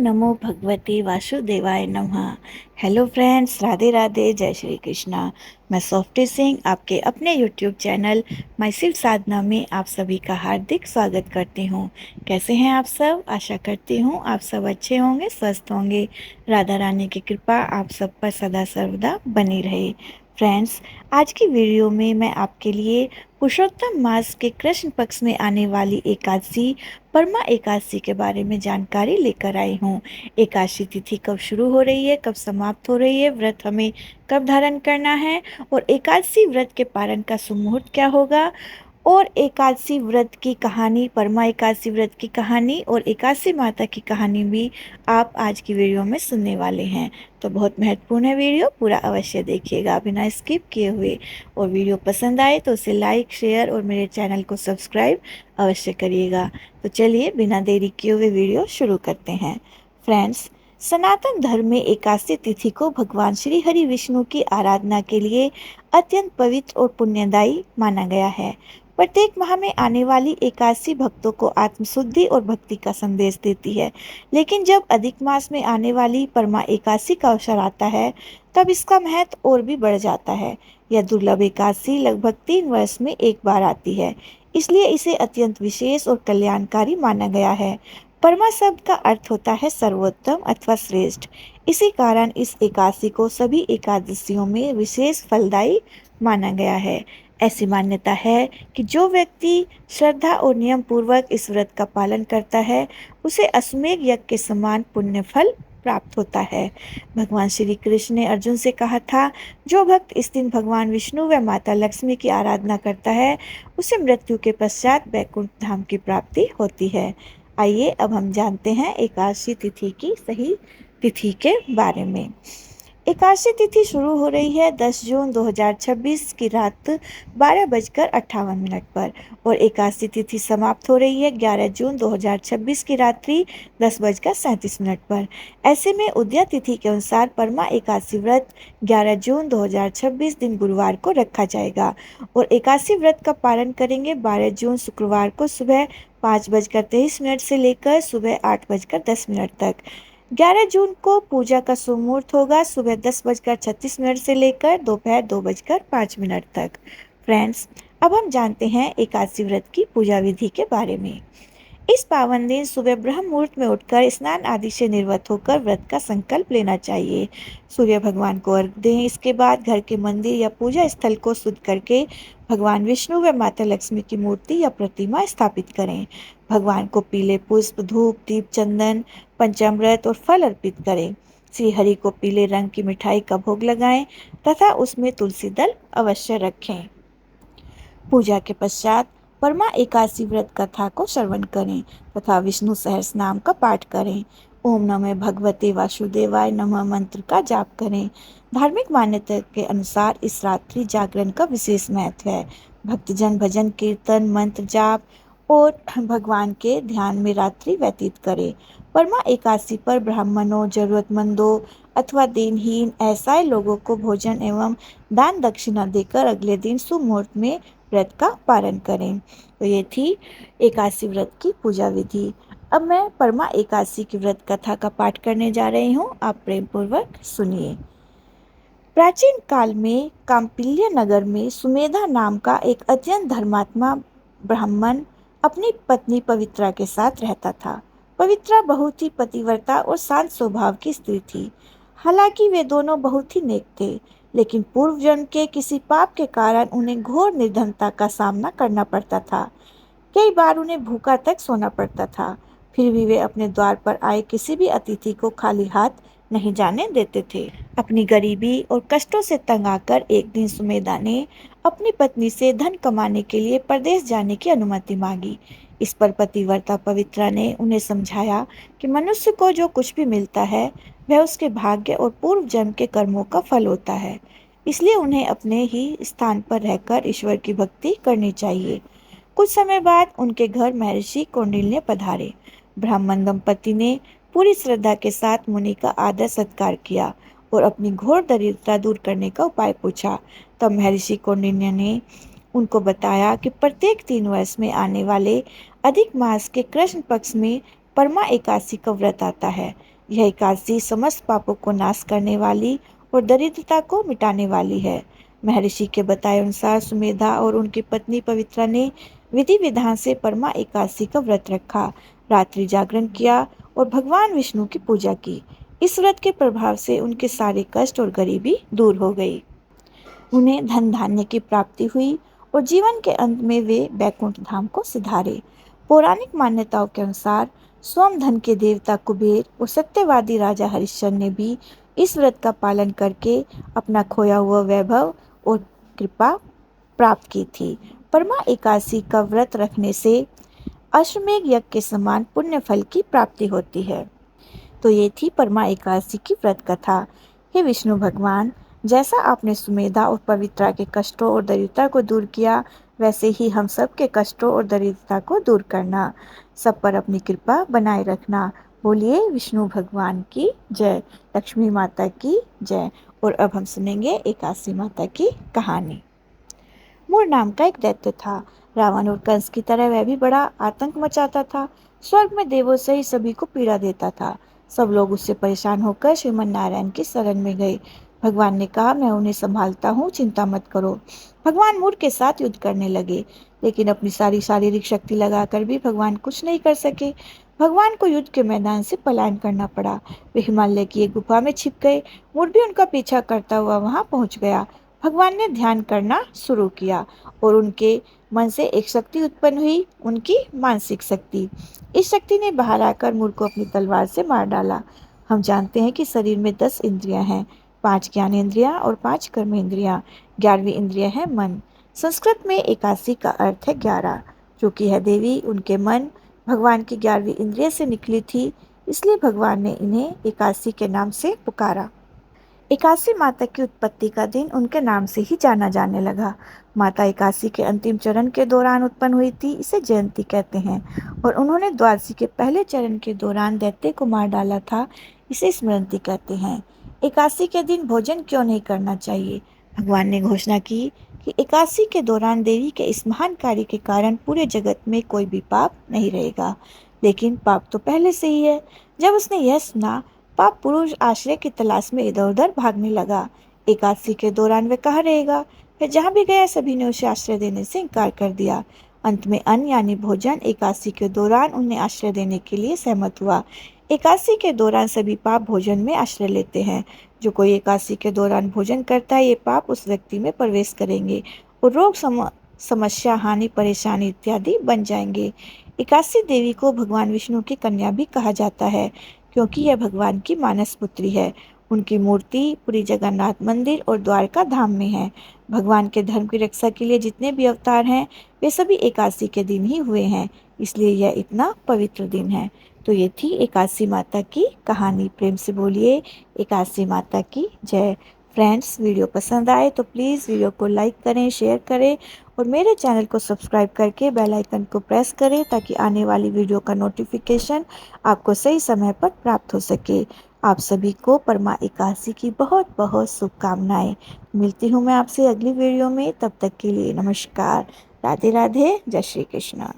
नमो भगवते वासुदेवाय नमः। हेलो फ्रेंड्स, राधे राधे, जय श्री कृष्णा। मैं सॉफ्टी सिंह आपके अपने यूट्यूब चैनल माई सिर्फ साधना में आप सभी का हार्दिक स्वागत करती हूँ। कैसे हैं आप सब? आशा करती हूँ आप सब अच्छे होंगे, स्वस्थ होंगे। राधा रानी की कृपा आप सब पर सदा सर्वदा बनी रहे। फ्रेंड्स, आज की वीडियो में मैं आपके लिए पुरुषोत्तम मास के कृष्ण पक्ष में आने वाली एकादशी परमा एकादशी के बारे में जानकारी लेकर आई हूँ। एकादशी तिथि कब शुरू हो रही है, कब समाप्त हो रही है, व्रत हमें कब धारण करना है और एकादशी व्रत के पारण का सुमुहूर्त क्या होगा, और एकादशी व्रत की कहानी, परमा एकादशी व्रत की कहानी और एकादशी माता की कहानी भी आप आज की वीडियो में सुनने वाले हैं। तो बहुत महत्वपूर्ण है वीडियो, पूरा अवश्य देखिएगा बिना स्किप किए हुए। और वीडियो पसंद आए तो उसे लाइक, शेयर और मेरे चैनल को सब्सक्राइब अवश्य करिएगा। तो चलिए बिना देरी किए हुए वीडियो शुरू करते हैं। फ्रेंड्स, सनातन धर्म में एकादशी तिथि को भगवान श्री हरि विष्णु की आराधना के लिए अत्यंत पवित्र और पुण्यदायी माना गया है। प्रत्येक माह में आने वाली एकादशी भक्तों को आत्मशुद्धि और भक्ति का संदेश देती है, लेकिन जब अधिक मास में आने वाली परमा एकादशी का अवसर आता है तब इसका महत्व और भी बढ़ जाता है। यह दुर्लभ एकादशी लगभग 3 वर्ष में एक बार आती है, इसलिए इसे अत्यंत विशेष और कल्याणकारी माना गया है। परमा शब्द का अर्थ होता है सर्वोत्तम अथवा श्रेष्ठ। इसी कारण इस एकादशी को सभी एकादशियों में विशेष फलदायी माना गया है। ऐसी मान्यता है कि जो व्यक्ति श्रद्धा और नियम पूर्वक इस व्रत का पालन करता है उसे अश्वमेध यज्ञ के समान पुण्य फल प्राप्त होता है। भगवान श्री कृष्ण ने अर्जुन से कहा था, जो भक्त इस दिन भगवान विष्णु व माता लक्ष्मी की आराधना करता है उसे मृत्यु के पश्चात वैकुंठ धाम की प्राप्ति होती है। आइए अब हम जानते हैं एकादशी तिथि की सही तिथि के बारे में। एकादशी तिथि शुरू हो रही है 10 जून 2026 की रात 12:58 पर और एकादशी तिथि समाप्त हो रही है 11 जून 2026 की रात्रि 10:37 पर। ऐसे में उदया तिथि के अनुसार परमा एकादशी व्रत 11 जून 2026 दिन गुरुवार को रखा जाएगा और एकादशी व्रत का पालन करेंगे 12 जून शुक्रवार को सुबह 5:23 से लेकर सुबह 8:10 तक। 11 जून को पूजा का सुमुहूर्त होगा सुबह 10:36 से लेकर दोपहर 2:05 तक। फ्रेंड्स, अब हम जानते हैं एकादशी व्रत की पूजा विधि के बारे में। इस पावन दिन सुबह ब्रह्म मुहूर्त में उठकर स्नान आदि से निर्वत होकर व्रत का संकल्प लेना चाहिए। सूर्य भगवान को अर्घ्य दें। इसके बाद घर के मंदिर या पूजा स्थल को शुद्ध करके भगवान विष्णु व माता लक्ष्मी की मूर्ति या प्रतिमा स्थापित करें। भगवान को पीले पुष्प, धूप, दीप, चंदन, पंचामृत और फल अर्पित करें। श्री हरि को पीले रंग की मिठाई का भोग लगाएं तथा उसमें तुलसी दल अवश्य रखें। पूजा के पश्चात परमा एकादशी व्रत कथा को श्रवण करें तथा विष्णु सहस्र नाम का पाठ करें। ओम नमः भगवते वासुदेवाय नमः मंत्र का जाप करें। धार्मिक मान्यता के अनुसार इस रात्रि जागरण का विशेष महत्व है। भक्तजन भजन कीर्तन, मंत्र जाप और भगवान के ध्यान में रात्रि व्यतीत करें। परमा एकादशी पर ब्राह्मणों, जरूरतमंदों अथवा दीनहीन असहाय लोगों को भोजन एवं दान दक्षिणा देकर अगले दिन शुभ मुहूर्त में व्रत का पालन करें। तो ये थी एकादशी व्रत की पूजा विधि। अब मैं परमा एकादशी की व्रत कथा का पाठ करने जा रही हूँ, आप प्रेम पूर्वक सुनिए। प्राचीन काल में काम्पिल्य नगर में सुमेधा नाम का एक अत्यंत धर्मात्मा ब्राह्मण अपनी पत्नी पवित्रा के साथ रहता था। पवित्रा बहुत ही पतिव्रता और शांत स्वभाव की स्त्री थी। हालांकि वे दोनों बहुत ही नेक थे, लेकिन पूर्व जन्म के किसी पाप के कारण उन्हें घोर निर्धनता का सामना करना पड़ता था। कई बार उन्हें भूखा तक सोना पड़ता था। फिर भी वे अपने द्वार पर आए किसी भी अतिथि को खाली हाथ नहीं जाने देते थे। अपनी गरीबी और कष्टों से तंग आकर एक दिन सुमेधा ने अपनी पत्नी से धन कमाने के लिए परदेश जाने की अनुमति मांगी। इस पर पतिव्रता पवित्रा ने उन्हें समझाया कि मनुष्य को जो कुछ भी मिलता है वह उसके भाग्य और पूर्व जन्म के कर्मों का फल होता है, इसलिए उन्हें अपने ही स्थान पर रहकर ईश्वर की भक्ति करनी चाहिए। कुछ समय बाद उनके घर महर्षि कौंडिन्य पधारे। ब्राह्मण दंपति ने पूरी श्रद्धा के साथ मुनि का आदर सत्कार किया और अपनी घोर दरिद्रता दूर करने का उपाय पूछा। तब महर्षि कौंडिन्य ने उनको बताया कि प्रत्येक 3 वर्ष में आने वाले अधिक मास के कृष्ण पक्ष में परमा एकादशी का व्रत आता है। यह एकादशी समस्त पापों को नाश करने वाली और दरिद्रता को मिटाने वाली है। महर्षि के बताए अनुसार सुमेधा और उनकी पत्नी पवित्रा ने विधि विधान से परमा एकादशी का व्रत रखा, रात्रि जागरण किया और भगवान विष्णु की पूजा की। इस व्रत के प्रभाव से उनके सारे कष्ट और गरीबी दूर हो गई। उन्हें धन धान्य की प्राप्ति हुई और जीवन के अंत में वे बैकुंठ धाम को सिधारे। पौराणिक मान्यताओं के अनुसार स्वयं धन के देवता कुबेर और सत्यवादी राजा हरिश्चंद्र ने भी इस व्रत का पालन करके अपना खोया हुआ वैभव और कृपा प्राप्त की थी। परमा एकादशी का व्रत रखने से अश्वमेध यज्ञ के समान पुण्य फल की प्राप्ति होती है। तो ये थी परमा एकादशी की व्रत कथा। हे विष्णु भगवान, जैसा आपने सुमेधा और पवित्रा के कष्टों और दरिद्रता को दूर किया, वैसे ही हम सब के कष्टों और दरिद्रता को दूर करना, सब पर अपनी कृपा बनाए रखना। बोलिए विष्णु भगवान की जय, लक्ष्मी माता की जय। और अब हम सुनेंगे एकादशी माता की कहानी। मूर नाम का एक दैत्य था। रावण और कंस की तरह वह भी बड़ा आतंक मचाता था। स्वर्ग में देवों से ही सभी को पीड़ा देता था। सब लोग उससे परेशान होकर श्रीमन नारायण की शरण में गए। भगवान ने कहा, मैं उन्हें संभालता हूँ, चिंता मत करो। भगवान मूर के साथ युद्ध करने लगे, लेकिन अपनी सारी शारीरिक शक्ति लगाकर भी भगवान कुछ नहीं कर सके। भगवान को युद्ध के मैदान से पलायन करना पड़ा। वे हिमालय की एक गुफा में छिप गए। मूर भी उनका पीछा करता हुआ वहां पहुंच गया। भगवान ने ध्यान करना शुरू किया और उनके मन से एक शक्ति उत्पन्न हुई, उनकी मानसिक शक्ति। इस शक्ति ने बाहर आकर मूर को अपनी तलवार से मार डाला। हम जानते हैं कि शरीर में 10 इंद्रियां हैं, 5 ज्ञानेंद्रियां और 5 कर्मेंद्रियां। 11वीं इंद्रिय है मन। संस्कृत में एकादशी का अर्थ है 11, जो कि है देवी। उनके मन भगवान की 11वीं इंद्रिय से निकली थी, इसलिए भगवान ने इन्हें एकादशी के नाम से पुकारा। एकादशी माता की उत्पत्ति का दिन उनके नाम से ही जाना जाने लगा। माता एकादशी के अंतिम चरण के दौरान उत्पन्न हुई थी, इसे जयंती कहते हैं। और उन्होंने द्वादशी के पहले चरण के दौरान दैत्य को मार डाला था, इसे स्मृति कहते हैं। एकादशी के दिन भोजन क्यों नहीं करना चाहिए? भगवान ने घोषणा की कि एकादशी के दौरान देवी के इस महान कार्य के कारण पूरे जगत में कोई भी पाप नहीं रहेगा। लेकिन पाप तो पहले से ही है। जब उसने यह सुना, पाप पुरुष आश्रय की तलाश में इधर उधर भागने लगा। एकादशी के दौरान वह कहाँ रहेगा? फिर जहाँ भी गया सभी ने उसे आश्रय देने से इनकार कर दिया। अंत में अन्न यानी भोजन एकादशी के दौरान उन्हें आश्रय देने के लिए सहमत हुआ। एकादशी के दौरान सभी पाप भोजन में आश्रय लेते हैं। जो कोई एकादशी के दौरान भोजन करता है, ये पाप उस व्यक्ति में प्रवेश करेंगे और रोग समस्या, हानि, परेशानी इत्यादि बन जाएंगे। एकादशी देवी को भगवान विष्णु की कन्या भी कहा जाता है, क्योंकि यह भगवान की मानस पुत्री है। उनकी मूर्ति पुरी जगन्नाथ मंदिर और द्वारका धाम में है। भगवान के धर्म की रक्षा के लिए जितने भी अवतार हैं, वे सभी एकादशी के दिन ही हुए हैं, इसलिए यह इतना पवित्र दिन है। तो ये थी एकादशी माता की कहानी। प्रेम से बोलिए एकादशी माता की जय। फ्रेंड्स, वीडियो पसंद आए तो प्लीज़ वीडियो को लाइक करें, शेयर करें और मेरे चैनल को सब्सक्राइब करके बेल आइकन को प्रेस करें, ताकि आने वाली वीडियो का नोटिफिकेशन आपको सही समय पर प्राप्त हो सके। आप सभी को परमा एकादशी की बहुत बहुत शुभकामनाएं। मिलती हूँ मैं आपसे अगली वीडियो में, तब तक के लिए नमस्कार। राधे राधे, जय श्री कृष्ण।